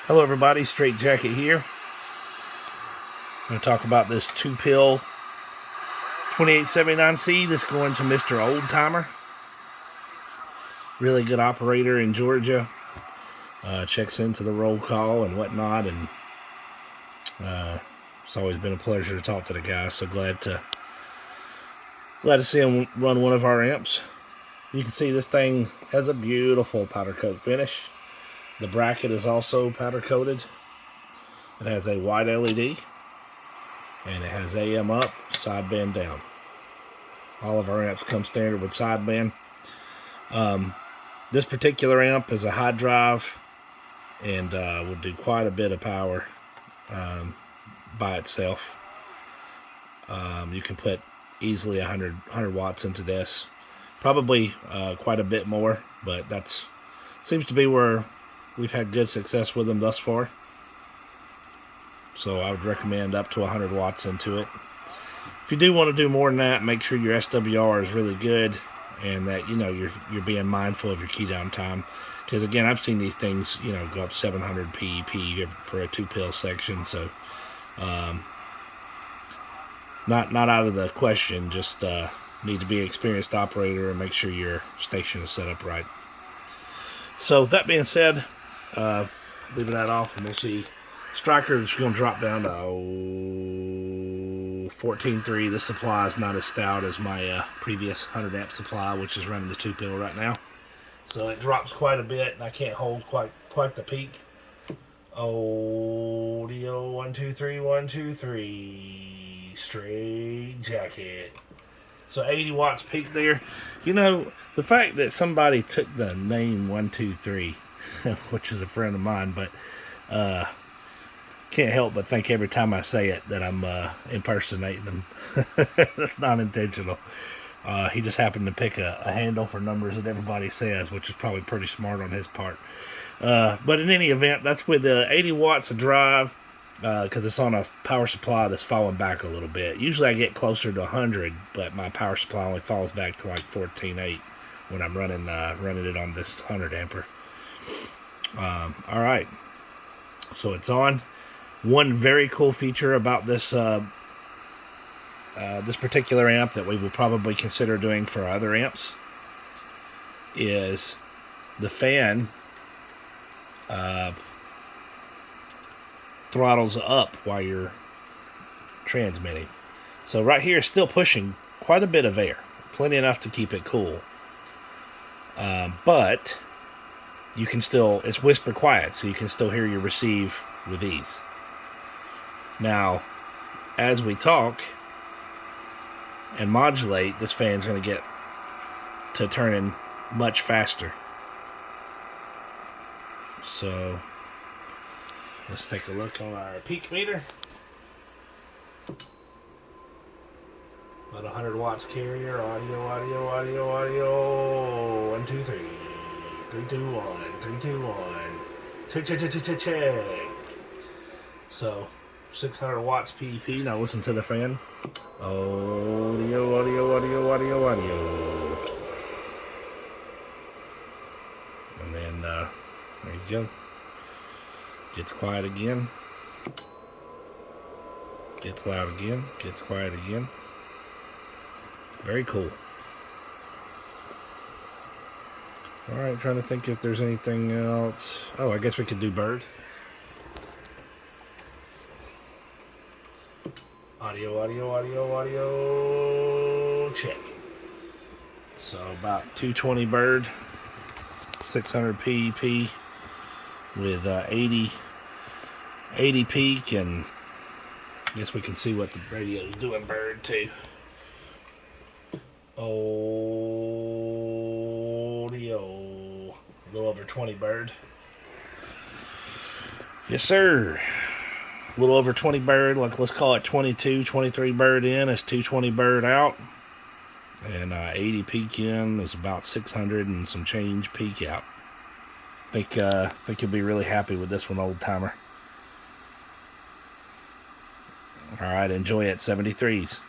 Hello everybody, Straight Jacket here. I'm going to talk about this 2-pill 2879C that's going to Mr. Old Timer. Really good operator in Georgia. Checks into the roll call and whatnot, and it's always been a pleasure to talk to the guy. So glad to see him run one of our amps. You can see this thing has a beautiful powder coat finish. The bracket is also powder coated. It has a white LED, and it has AM up, sideband down. All of our amps come standard with sideband. This particular amp is a high drive and will do quite a bit of power by itself. You can put easily 100 watts into this. Probably quite a bit more, but that seems to be where we've had good success with them thus far. So I would recommend up to 100 watts into it. If you do want to do more than that, make sure your SWR is really good and that you're being mindful of your key down time. Because again, I've seen these things go up 700 PEP for a 2-pill section. So not out of the question. Just need to be an experienced operator and make sure your station is set up right. So that being said, leaving that off, and we'll see. Striker is going to drop down to 14.3. This supply is not as stout as my previous 100 amp supply, which is running the 2-pill right now. So it drops quite a bit, and I can't hold quite the peak. Audio 1 2 3 1 2 3. Straight Jacket. So 80 watts peak there. The fact that somebody took the name 123, which is a friend of mine, but can't help but think every time I say it that I'm impersonating him. That's not intentional. He just happened to pick a handle for numbers that everybody says, which is probably pretty smart on his part. But in any event, that's with 80 watts of drive, because it's on a power supply that's falling back a little bit. Usually I get closer to 100, but my power supply only falls back to like 14.8 when I'm running it on this 100 amper. All right, so it's on. One very cool feature about this this particular amp that we will probably consider doing for our other amps is the fan throttles up while you're transmitting. So right here is still pushing quite a bit of air, plenty enough to keep it cool. But you can still, it's whisper quiet, so you can still hear your receive with ease. Now, as we talk and modulate, this fan's going to get to turning much faster. So let's take a look on our peak meter. About 100 watts carrier, audio. 1 2 3. 3 2 1. 3 2 1. Check. So 600 watts PEP. Now listen to the fan. Audio. And then there you go. Gets quiet again. Gets loud again. Gets quiet again. Very cool. Alright, trying to think if there's anything else. Oh, I guess we could do bird. Audio. Check. So about 220 bird, 600 PEP with 80 peak, and I guess we can see what the radio's doing bird too. Audio, a little over 20 bird. Yes, sir. A little over 20 bird, like let's call it 22, 23 bird in, is 220 bird out. And 80 peak in is about 600 and some change peak out. Think you'll be really happy with this one, Old Timer. All right, enjoy it, 73s.